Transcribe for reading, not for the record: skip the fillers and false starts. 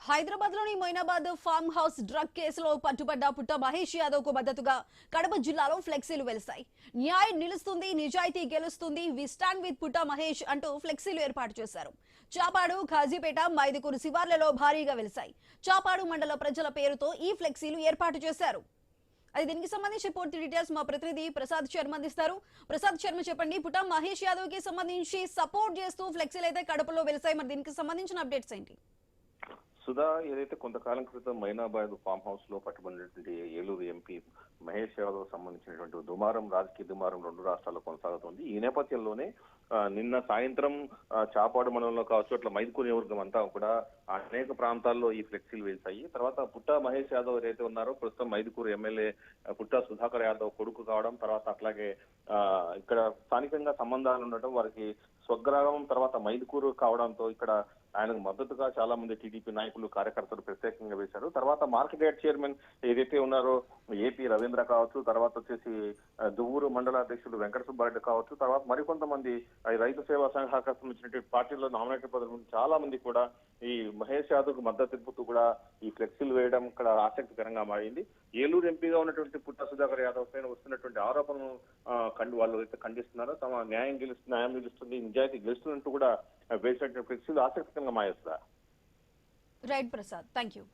హైదరాబాద్ లోని Moinabad farm house drug కేసులో పట్టుబడ్డ పుట్ట మహేష్ యాదవ్ కు మద్దతుగా కడప జిల్లాలో ఫ్లెక్సీలు వెలిశాయి. న్యాయం నిలుస్తుంది, నిజాయితీ గెలుస్తుంది, వి స్టాండ్ విత్ పుట్ట మహేష్ అంటూ ఫ్లెక్సీలు ఏర్పాటు చేశారు. చాపాడు, ఖాజీపేట, మైదుకూరు శివార్లలో భారీగా వెలిశాయి. చాపాడు మండల ప్రజల పేరుతో ఈ ఫ్లెక్సీలు ఏర్పాటు చేశారు. అది దీనికి సంబంధించి పూర్తి డీటెయిల్స్ మా ప్రతినిధి ప్రసాద్ శర్మ అందిస్తారు. ప్రసాద్ శర్మ, చెప్పండి, పుట్ట మహేష్ యాదవ్ కి సంబంధించి సపోర్ట్ చేస్తూ ఫ్లెక్సీలు అయితే కడపలో వెలిశాయి. మరి దీనికి సంబంధించిన అప్డేట్స్ ఏంటి? సుధా, ఏదైతే కొంతకాలం క్రితం మైనాబాద్ ఫామ్ హౌస్ లో పట్టుబడినటువంటి ఏలూరు ఎంపీ మహేష్ యాదవ్ సంబంధించినటువంటి దుమారం, రాజకీయ దుమారం రెండు రాష్ట్రాల్లో కొనసాగుతోంది. ఈ నేపథ్యంలోనే నిన్న సాయంత్రం చాపాడు మండలంలో కావచ్చు, అట్లా మైదుకూరు నియోజకవర్గం అంతా కూడా అనేక ప్రాంతాల్లో ఈ ఫ్లెక్సీలు వేశాయి. తర్వాత పుట్ట మహేష్ యాదవ్ ఏదైతే ఉన్నారో ప్రస్తుతం మైదుకూరు ఎమ్మెల్యే పుట్ట సుధాకర్ యాదవ్ కొడుకు కావడం, తర్వాత అట్లాగే ఇక్కడ స్థానికంగా సంబంధాలు ఉండటం, వారికి స్వగ్రామం తర్వాత మైదుకూరు కావడంతో ఇక్కడ ఆయనకు మద్దతుగా చాలా మంది టీడీపీ నాయకులు, కార్యకర్తలు ప్రత్యేకంగా వేశారు. తర్వాత మార్కెట్ యార్డ్ చైర్మన్ ఏదైతే ఉన్నారో ఏపీ రవీంద్ర కావచ్చు, తర్వాత వచ్చేసి దువ్వూరు మండల అధ్యక్షుడు వెంకట సుబ్బారెడ్డి కావచ్చు, తర్వాత మరికొంతమంది రైతు సేవా సంఘాలకు సంబంధించినటువంటి పార్టీలో నామినేటెడ్ పదవులు చాలా మంది కూడా ఈ మహేష్ యాదవ్ కు మద్దతు తెలుపుతూ కూడా ఈ ఫ్లెక్సీలు వేయడం ఇక్కడ ఆసక్తికరంగా మారింది. ఏలూరు ఎంపీగా ఉన్నటువంటి పుట్ట సుధాకర్ యాదవ్ పైన వస్తున్నటువంటి ఆరోపణలు వాళ్ళు అయితే ఖండిస్తున్నారు. తమ న్యాయం నిలుస్తుంది, నిజాయితీ గెలుస్తున్నట్టు కూడా వేసినటువంటి ఫ్లెక్సీలు ఆసక్తికరంగా మారేస్తారు. Right Prasad, thank you.